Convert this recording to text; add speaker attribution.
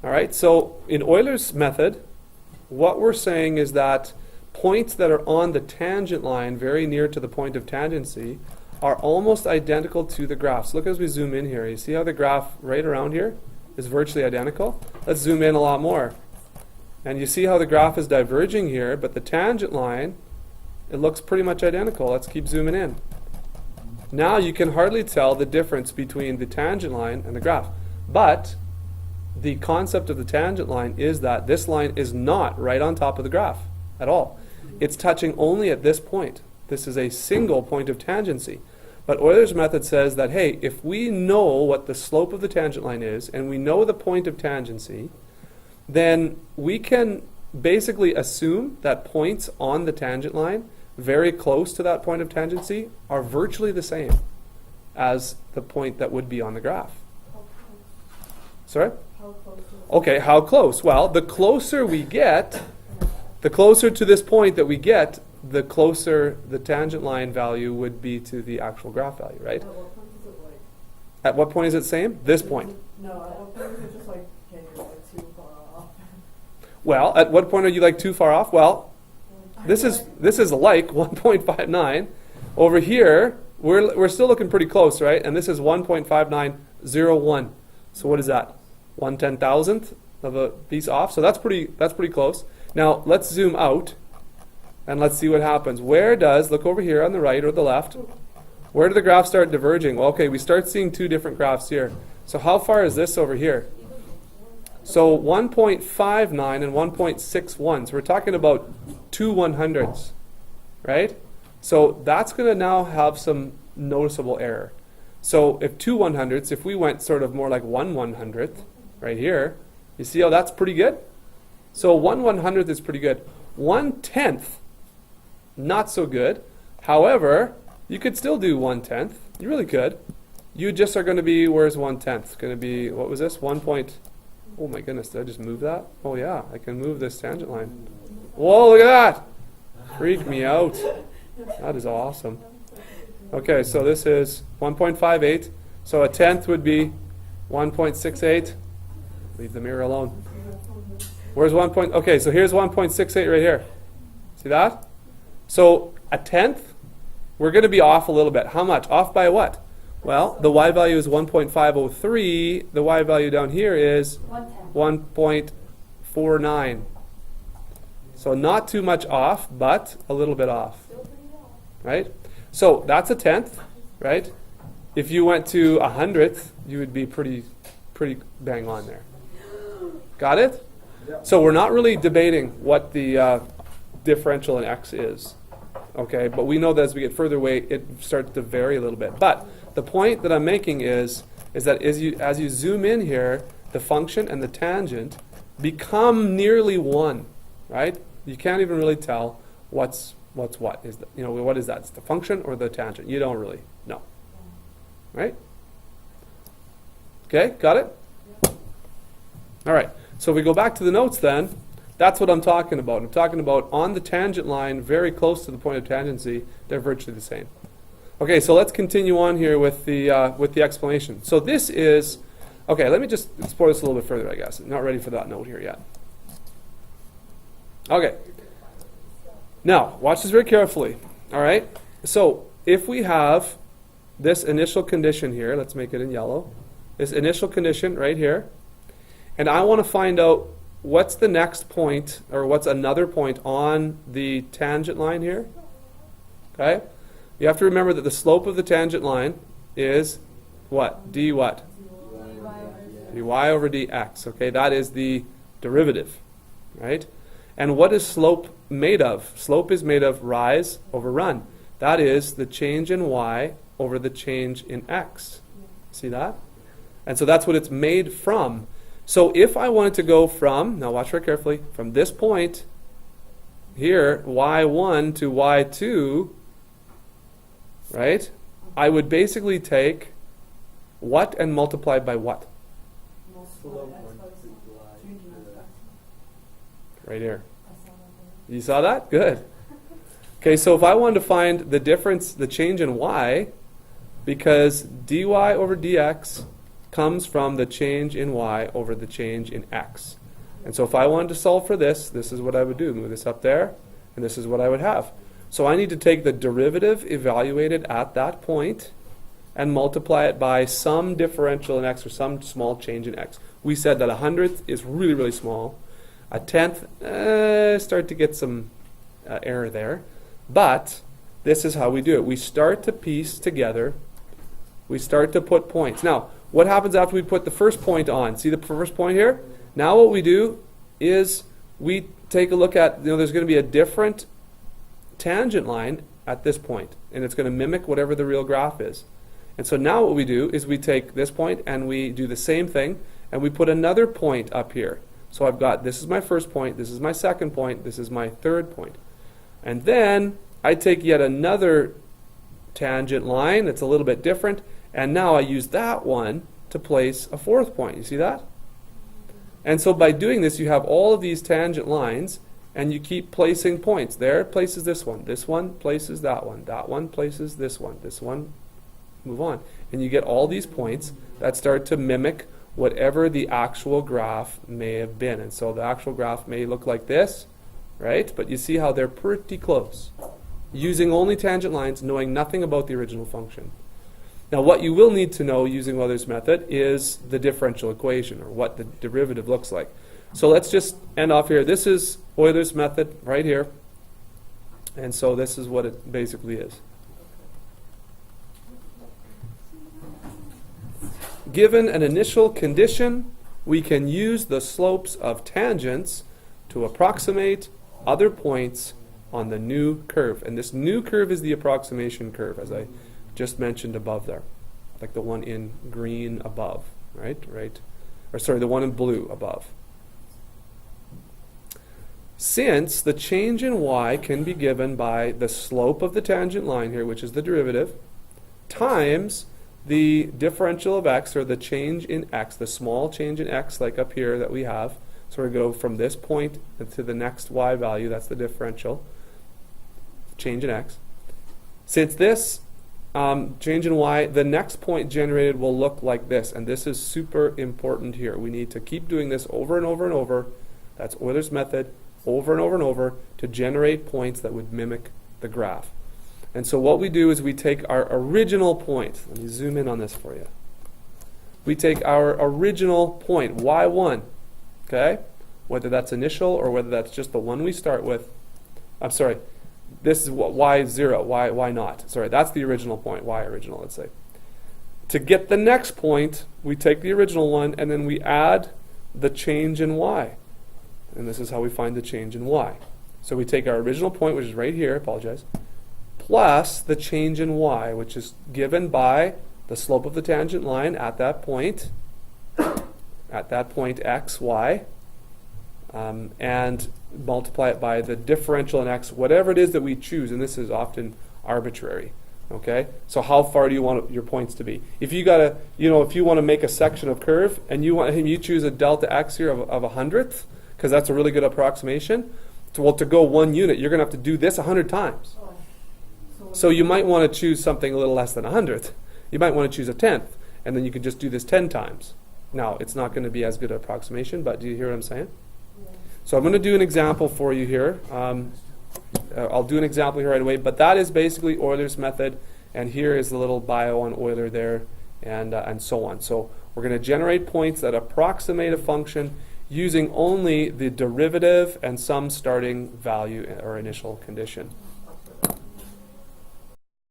Speaker 1: All right, so in Euler's method, what we're saying is that points that are on the tangent line very near to the point of tangency are almost identical to the graphs. Look as we zoom in here. You see how the graph right around here is virtually identical? Let's zoom in a lot more. And you see how the graph is diverging here, but the tangent line, it looks pretty much identical. Let's keep zooming in. Now you can hardly tell the difference between the tangent line and the graph. But the concept of the tangent line is that this line is not right on top of the graph at all. It's touching only at this point. This is a single point of tangency. But Euler's method says that, hey, if we know what the slope of the tangent line is, and we know the point of tangency, then we can basically assume that points on the tangent line very close to that point of tangency are virtually the same as the point that would be on the graph. Sorry?
Speaker 2: How close is it?
Speaker 1: Okay, how close? Well, the closer we get, the closer to this point that we get, the closer the tangent line value would be to the actual graph value, right?
Speaker 2: At what point is it like?
Speaker 1: At what point is it same? This point.
Speaker 2: No, at what point is it just like, okay, you're like too far off?
Speaker 1: Well, at what point are you like too far off? Well, this is like 1.59. Over here, we're still looking pretty close, right? And this is 1.5901. So what is that? 1/10,000th of a piece off. So that's pretty close. Now let's zoom out and let's see what happens. Where does, look over here on the right or the left, where do the graphs start diverging? Well, okay, we start seeing two different graphs here. So how far is this over here? So 1.59 and 1.61. So we're talking about 2 100ths, right? So that's going to now have some noticeable error. So if 2 100ths, if we went sort of more like 1 100th right here, you see how that's pretty good? So 1 100th is pretty good. 1/10th, not so good. However, you could still do 1/10th. You really could. You just are going to be, where's 1/10th? Going to be, what was this? 1 point, oh my goodness, did I just move that? Oh yeah, I can move this tangent line. Whoa, look at that! Freak me out. That is awesome. Okay, so this is 1.58. So a tenth would be 1.68. Leave the mirror alone. Where's 1 point? Okay, so here's 1.68 right here. See that? So a tenth, we're going to be off a little bit. How much? Off by what? Well, the y value is 1.503. The y value down here is 1.49. So not too much off, but a little bit off. Right? So that's a tenth, right? If you went to 100th, you would be pretty bang on there. Got it? So we're not really debating what the differential in x is, okay? But we know that as we get further away, it starts to vary a little bit. But the point that I'm making is that as you zoom in here, the function and the tangent become nearly one, right? You can't even really tell what's what. Is what is that? It's the function or the tangent? You don't really know, right? Okay, got it? All right. So if we go back to the notes then, that's what I'm talking about. I'm talking about on the tangent line, very close to the point of tangency, they're virtually the same. Okay, so let's continue on here with the explanation. So this is, okay, let me just explore this a little bit further, I guess. I'm not ready for that note here yet. Okay. Now, watch this very carefully. All right? So if we have this initial condition here, let's make it in yellow, this initial condition right here, and I want to find out what's the next point, or what's another point on the tangent line here. Okay? You have to remember that the slope of the tangent line is what? D what? dy over dx. Okay, that is the derivative, right? And what is slope made of? Slope is made of rise over run. That is the change in y over the change in x. See that? And so that's what it's made from. So if I wanted to go from, now watch very carefully, from this point here, y1 to y2, right? I would basically take what and multiply by what? Right here. You saw that? Good. Okay, so if I wanted to find the difference, the change in y, because dy over dx comes from the change in y over the change in x. And so if I wanted to solve for this, this is what I would do. Move this up there, and this is what I would have. So I need to take the derivative evaluated at that point and multiply it by some differential in x or some small change in x. We said that 100th is really, really small. A 10th, start to get some error there. But this is how we do it. We start to piece together. We start to put points. Now, what happens after we put the first point on? See the first point here? Now what we do is we take a look at, there's going to be a different tangent line at this point, and it's going to mimic whatever the real graph is. And so now what we do is we take this point and we do the same thing, and we put another point up here. So I've got, this is my first point, this is my second point, this is my third point. And then I take yet another tangent line that's a little bit different, and now I use that one to place a fourth point. You see that? And so by doing this, you have all of these tangent lines, and you keep placing points. There places this one places that one places this one, move on. And you get all these points that start to mimic whatever the actual graph may have been. And so the actual graph may look like this, right? But you see how they're pretty close. Using only tangent lines, knowing nothing about the original function. Now what you will need to know using Euler's method is the differential equation, or what the derivative looks like. So let's just end off here. This is Euler's method right here. And so this is what it basically is. Given an initial condition, we can use the slopes of tangents to approximate other points on the new curve. And this new curve is the approximation curve, as I just mentioned above there, like the one in green above, right? Or sorry, the one in blue above. Since the change in y can be given by the slope of the tangent line here, which is the derivative, times the differential of x, or the change in x, the small change in x, like up here that we have. So we go from this point to the next y value, that's the differential, change in x. Since this change in y, the next point generated will look like this, and this is super important here. We need to keep doing this over and over and over. That's Euler's method, over and over and over, to generate points that would mimic the graph. And so what we do is we take our original point. Let me zoom in on this for you. We take our original point, y1, okay? Whether that's initial or whether that's just the one we start with. I'm sorry, this is what y0, why not? Sorry, that's the original point, y original, let's say. To get the next point, we take the original one and then we add the change in y. And this is how we find the change in y. So we take our original point, which is right here, apologize, plus the change in y, which is given by the slope of the tangent line at that point x, y, and multiply it by the differential in x, whatever it is that we choose, and this is often arbitrary. Okay, so how far do you want your points to be? If you gotta, if you want to make a section of curve and you choose a delta x here of 100th, because that's a really good approximation. To go 1 unit, you're going to have to do this 100 times. So you might want to choose something a little less than 100th. You might want to choose a 10th, and then you could just do this 10 times. Now, it's not going to be as good an approximation, but do you hear what I'm saying? Yeah. So I'm going to do an example for you here. I'll do an example here right away, but that is basically Euler's method, and here is the little bio on Euler there, and so on. So we're going to generate points that approximate a function using only the derivative and some starting value or initial condition.